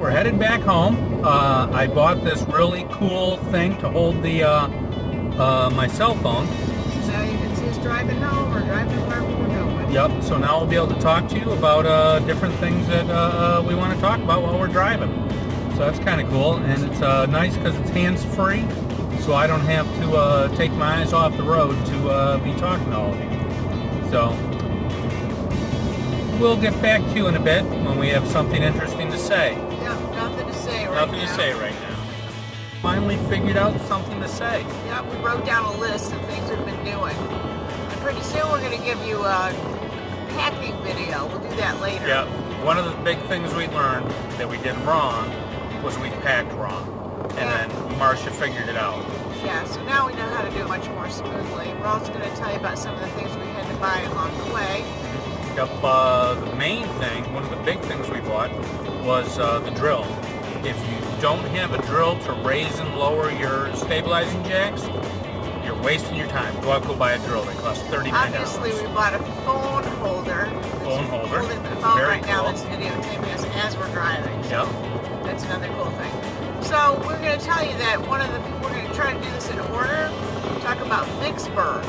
we're headed back home. I bought this really cool thing to hold the my cell phone. So you can see us driving home or driving wherever we're going. Yep, so now we'll be able to talk to you about different things that we want to talk about while we're driving. So that's kind of cool, and it's nice because it's hands-free, so I don't have to take my eyes off the road to be talking to all of you. So we'll get back to you in a bit when we have something interesting to say. Yep, nothing to say right Nothing now. to say right now. Finally figured out something to say. Yep, we wrote down a list of things we've been doing. And pretty soon we're going to give you a packing video. We'll do that later. Yeah, one of the big things we learned that we did wrong was we packed wrong. And then Marcia figured it out. Yeah, so now we know how to do it much more smoothly. We're also going to tell you about some of the things we had to buy along the way. Yep, the main thing, one of the big things we bought was the drill. If you don't have a drill to raise and lower your stabilizing jacks, you're wasting your time. Go buy a drill. They cost $39. Obviously, we bought a phone holder. Phone holder. Holding the phone Very right now cool. that's videotaping us as we're driving. Yep. That's another cool thing. So we're going to tell you that we're going to try to do this in order. Talk about Vicksburg.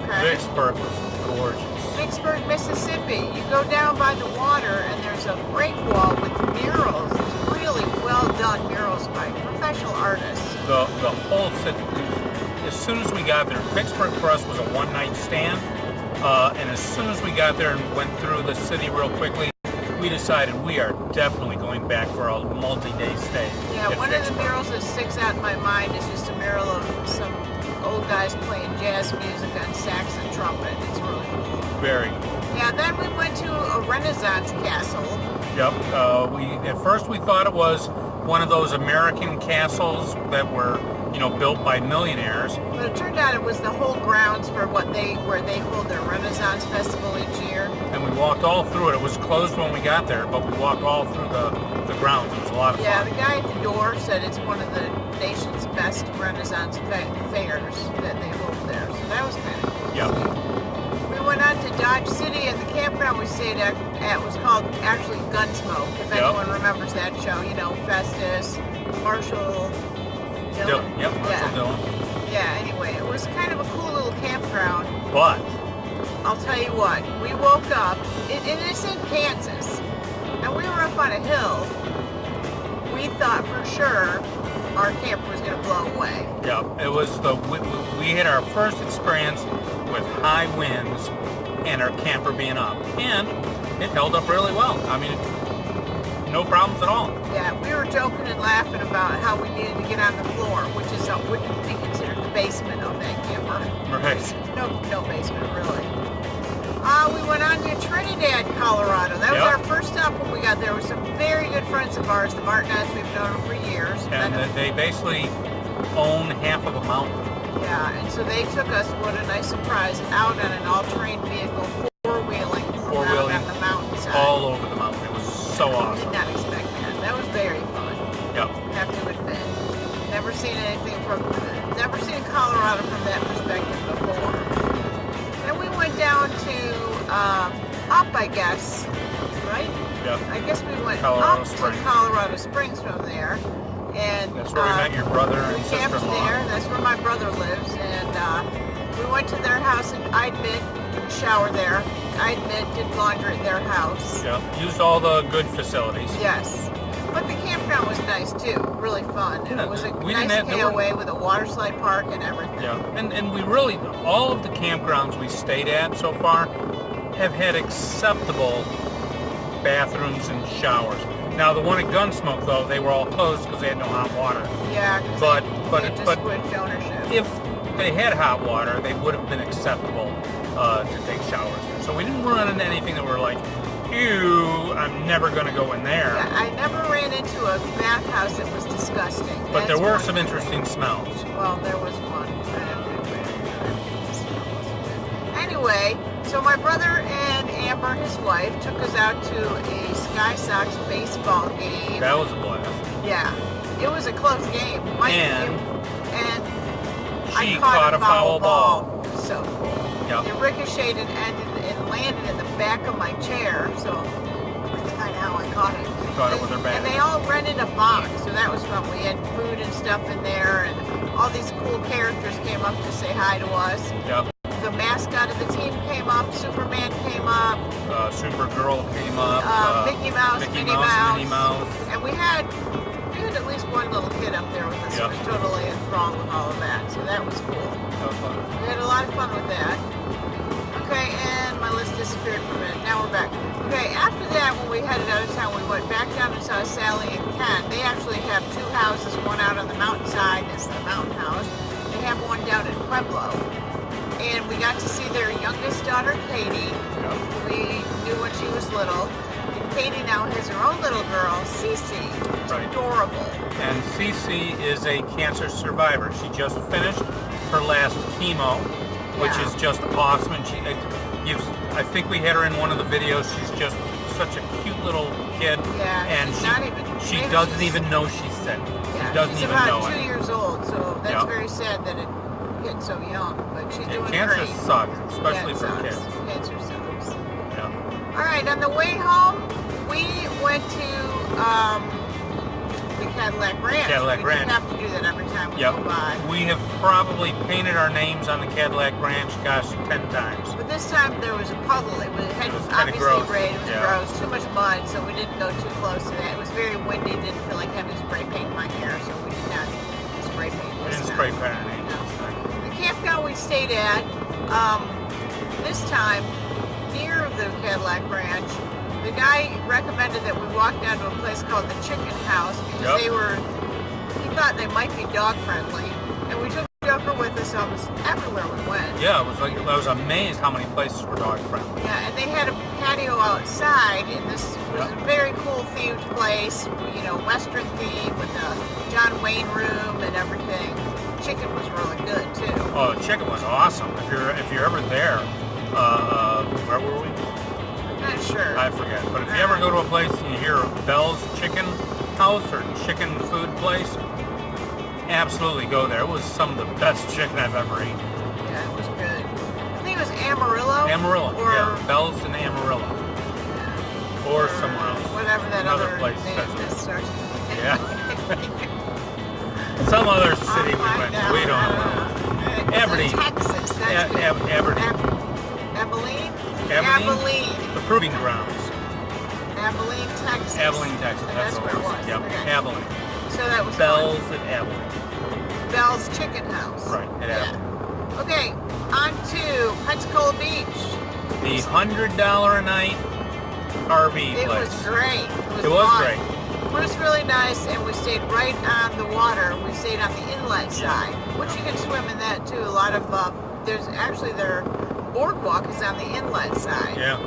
Okay? Vicksburg was gorgeous. Vicksburg, Mississippi. You go down by the water and there's a break wall with murals. It's really well done murals by professional artists. The whole city. As soon as we got there, Vicksburg for us was a one-night stand. And as soon as we got there and went through the city real quickly, we decided we are definitely going back for a multi-day stay. Yeah, at one of the Vicksburg. murals that sticks out in my mind is just a mural of some old guys playing jazz music on sax and trumpet. It's really cool. Very cool. Yeah, then we went to a Renaissance castle. Yep. At first we thought it was one of those American castles that were, built by millionaires. But it turned out it was the whole grounds for where they hold their Renaissance festival each year. And we walked all through it. It was closed when we got there, but we walked all through the grounds. It was a lot of Yeah, fun. the guy at the door said it's one of the nation's best Renaissance fairs that they hold there. So that was kind of cool. Yep. We went on to Dodge City, and the campground we stayed at was called actually Gunsmoke, if Yep. anyone remembers that show. Festus, Marshall, Dillon. Yep, Marshall Dillon. Yeah, anyway, it was kind of a cool little campground. But I'll tell you what, we woke up, it's in Kansas, and we were up on a hill. We thought for sure our camper was going to blow away. yeah, it was we had our first experience with high winds and our camper being up, and it held up really well. I mean, no problems at all. Yeah, we were joking and laughing about how we needed to get on the floor, which would be considered the basement of that camper. Right. No basement, really. We went on to Trinidad, Colorado. That was Yep. our first stop when we got there with some very good friends of ours, the Martinets. We've known them for years. And they basically own half of a mountain. Yeah, and so they took us, what a nice surprise, out on an all-terrain vehicle, four-wheeling around on the mountainside. All over the mountain. It was so I awesome. did not expect that. That was very fun. Yep. Have to admit. Never seen Colorado from that perspective before. Then we went down to up, I guess, right? Yep. I guess we went Colorado up Springs. to Colorado Springs from there. And That's where we met your brother and we camped sister-in-law. there. That's where my brother lives. And we went to their house, and I admit, shower there. I admit, did laundry at their house. Yep. Used all the good facilities. Yes. But the campground was nice too, really fun. And Yeah, it was a we nice didn't have- there were- KOA with a water slide park and everything. Yeah. And we really, all of the campgrounds we stayed at so far have had acceptable bathrooms and showers. Now the one at Gunsmoke though, they were all closed because they had no hot water. Yeah, 'cause But they just but switched ownership. if they had hot water, they would have been acceptable to take showers in. So we didn't run into anything that were like, ew, I'm never going to go in there. Yeah, I never ran into a bathhouse that was disgusting. But there That's were one some thing. interesting smells. Well, there was one. Anyway, so my brother and Amber, his wife, took us out to a Sky Sox baseball game. That was a blast. Yeah, it was a close game. And She I caught a foul ball. It was so cool. Yep. It ricocheted and landed in the back of my chair, so that's kind of how I caught it. Caught it with her back. And they all rented a box, so that was fun. We had food and stuff in there, and all these cool characters came up to say hi to us. Yep. The mascot of the team came up, Superman came up, Supergirl came up, Mickey Mouse, Minnie Mouse. And we had at least one little kid up there with us who was totally enthralled with all of that, so that was cool. That was fun. We had a lot of fun with that. Okay, and my list disappeared for a minute. Now we're back. Okay, after that, when we headed out of town, we went back down and saw Sally and Ken. They actually have two houses, one out on the mountainside, that's the mountain house. They have one down in Pueblo. And we got to see their youngest daughter, Katie. Yep. We knew when she was little. And Katie now has her own little girl, Cece. Right. Adorable. And Cece is a cancer survivor. She just finished her last chemo, which is just awesome. And I think we had her in one of the videos. She's just such a cute little kid. Yeah. And she doesn't even know she's sick. Yeah, she doesn't she's even about know 2 it. years old, so that's very sad that it hit so young. But she's doing cancer great. sucks, especially for sucks. kids. Cancer sucks. Yeah. All right, on the way home, we went to the Cadillac Ranch. We have to do that every time we go by. We have probably painted our names on the Cadillac Ranch, 10 times. But this time there was a puddle. It was obviously gross. rain. It was gross. Too much mud, so we didn't go too close to that. It was very windy. Didn't feel like having spray paint in my hair, so we did not spray paint We this didn't time. spray paint our names. The campground we stayed at, this time, near the Cadillac Ranch, the guy recommended that we walk down to a place called the Chicken House because he thought they might be dog friendly. And we took Joker with us almost everywhere we went. Yeah, I was amazed how many places were dog friendly. Yeah, and they had a patio outside, and this was a very cool themed place, you know, Western theme with the John Wayne room and everything. Chicken was really good too. Oh, the chicken was awesome. If you're ever there, where were we? I'm not sure. I forget. But if you ever go to a place and you hear Bell's Chicken House or Chicken Food Place, absolutely go there. It was some of the best chicken I've ever eaten. Yeah, it was good. I think it was Amarillo. Amarillo, or Bell's in Amarillo. Or somewhere else. Whatever that Another other place name says is. Starts with. Yeah. Some other city we went to. We don't know. Aberdeen. Texas. That's Aberdeen. Abilene? Abilene? The proving grounds. Abilene, Texas. Abilene, Texas. That's where it was. Yep. Okay. Abilene. So that was Bell's at Abilene. Bell's Chicken House. Right, at Abilene. Okay, on to Pensacola Beach. The $100 a night RV place. It was great. It was great. It was really nice, and we stayed right on the water. We stayed on the inlet side, which you can swim in that too. A lot of their boardwalk is on the inlet side. Yeah.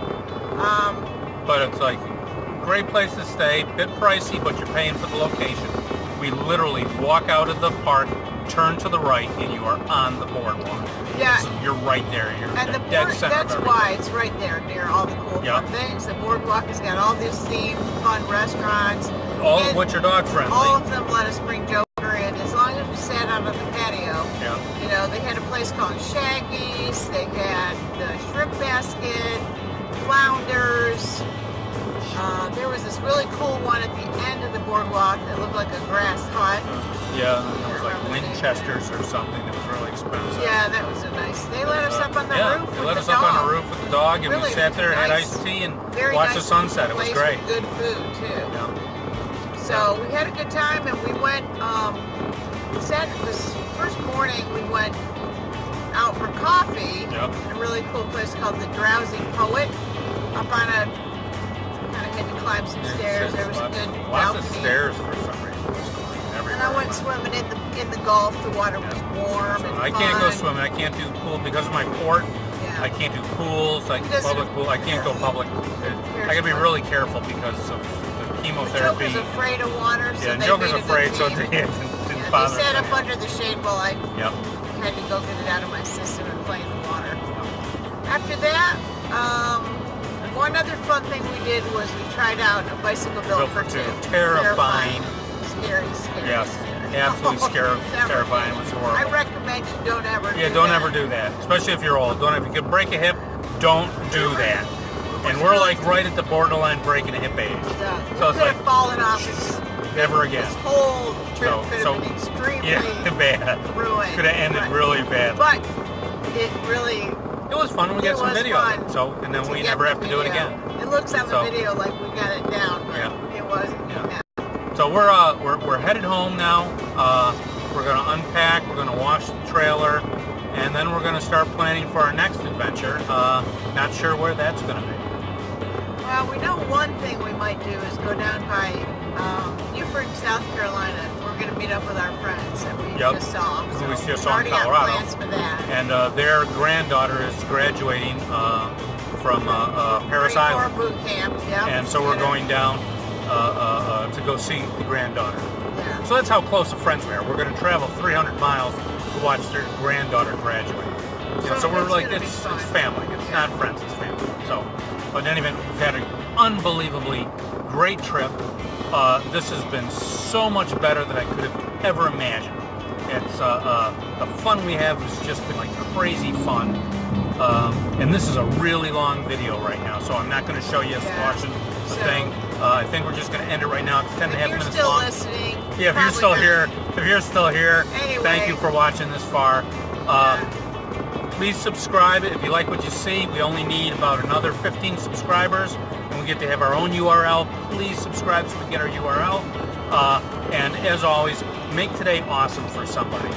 But it's like great place to stay. Bit pricey, but you're paying for the location. We literally walk out of the park, turn to the right, and you are on the boardwalk. Yeah. So you're right there. You're and the dead center. That's why it's right there near all the cool fun things. The boardwalk has got all these themed fun restaurants. All of which are dog friendly. All of them let us bring Joker in as long as we sat out on the patio. Yeah. You know, they had a place called Shaggy's. They had the shrimp basket, flounders. There was this really cool one at the end of the boardwalk that looked like a grass hut. Yeah, it was like Winchester's or something that was really expensive. Yeah, that was a nice. They let us up on the roof with the dog. They let us up on the roof with the dog, and we sat there, had iced tea, and watched the sunset. It was great. Good food too. Yeah. So we had a good time, and we went. This first morning we went out for coffee in a really cool place called the Drowsy Poet up on a. Kind of had to climb some stairs. There was a good lots balcony. of stairs for some reason. And I went swimming in the Gulf. The water was warm and I can't go swimming. I can't do pool because of my port. Yeah. I can't do pools. Like public pool. I can't go public. I gotta be really careful because of the chemotherapy. Joker's afraid of water. So yeah, Joker's afraid, so it didn't bother. They sat up under the shade while I had to go get it out of my system and play in the water. After that, one other fun thing we did was we tried out a bicycle built for two. Terrifying. Scary. Yes, absolutely scary. Terrifying. It was horrible. I recommend you don't ever do that. Yeah, don't ever do that. Especially if you're old. If you can break a hip, don't do that. And we're like right at the borderline breaking a hip age. Yeah. So it's could like have fallen off Never again. This whole trip could So- have been extremely bad. ruined. Could have ended really bad. But it really It was fun. We got some was video of fun it. So, and then to we get never the have to do it video. again. It looks on the So- video like we got it down, but Yeah. it wasn't. Yeah. So we're headed home now. We're gonna unpack. We're gonna wash the trailer, and then we're gonna start planning for our next adventure. Not sure where that's gonna be. Well, we know one thing we might do is go down by Beaufort, South Carolina. We're going to meet up with our friends that we Yep. just saw. Who So we just we've saw in already got Colorado. plans for that. And their granddaughter is graduating from Paris Marine Corps Island, boot camp. Yeah. and so we're going down to go see the granddaughter. Yeah. So that's how close of friends we are. We're going to travel 300 miles to watch their granddaughter graduate. You know, so we're it's like, gonna be it's fun. family. It's Yeah. not friends, it's family. So, but in any event, we've had an unbelievably great trip. This has been so much better than I could have ever imagined. It's the fun we have has just been like crazy fun. And this is a really long video right now, so I'm not going to show you us Yeah. watching the So- thing. I think we're just going to end it right now. It's 10 and a If half you're minutes still long. listening, Yeah, if you're still probably here, not. if you're still here, Anyway. thank you for watching this far. Please subscribe if you like what you see. We only need about another 15 subscribers, and we get to have our own URL. Please subscribe so we get our URL. And as always, make today awesome for somebody.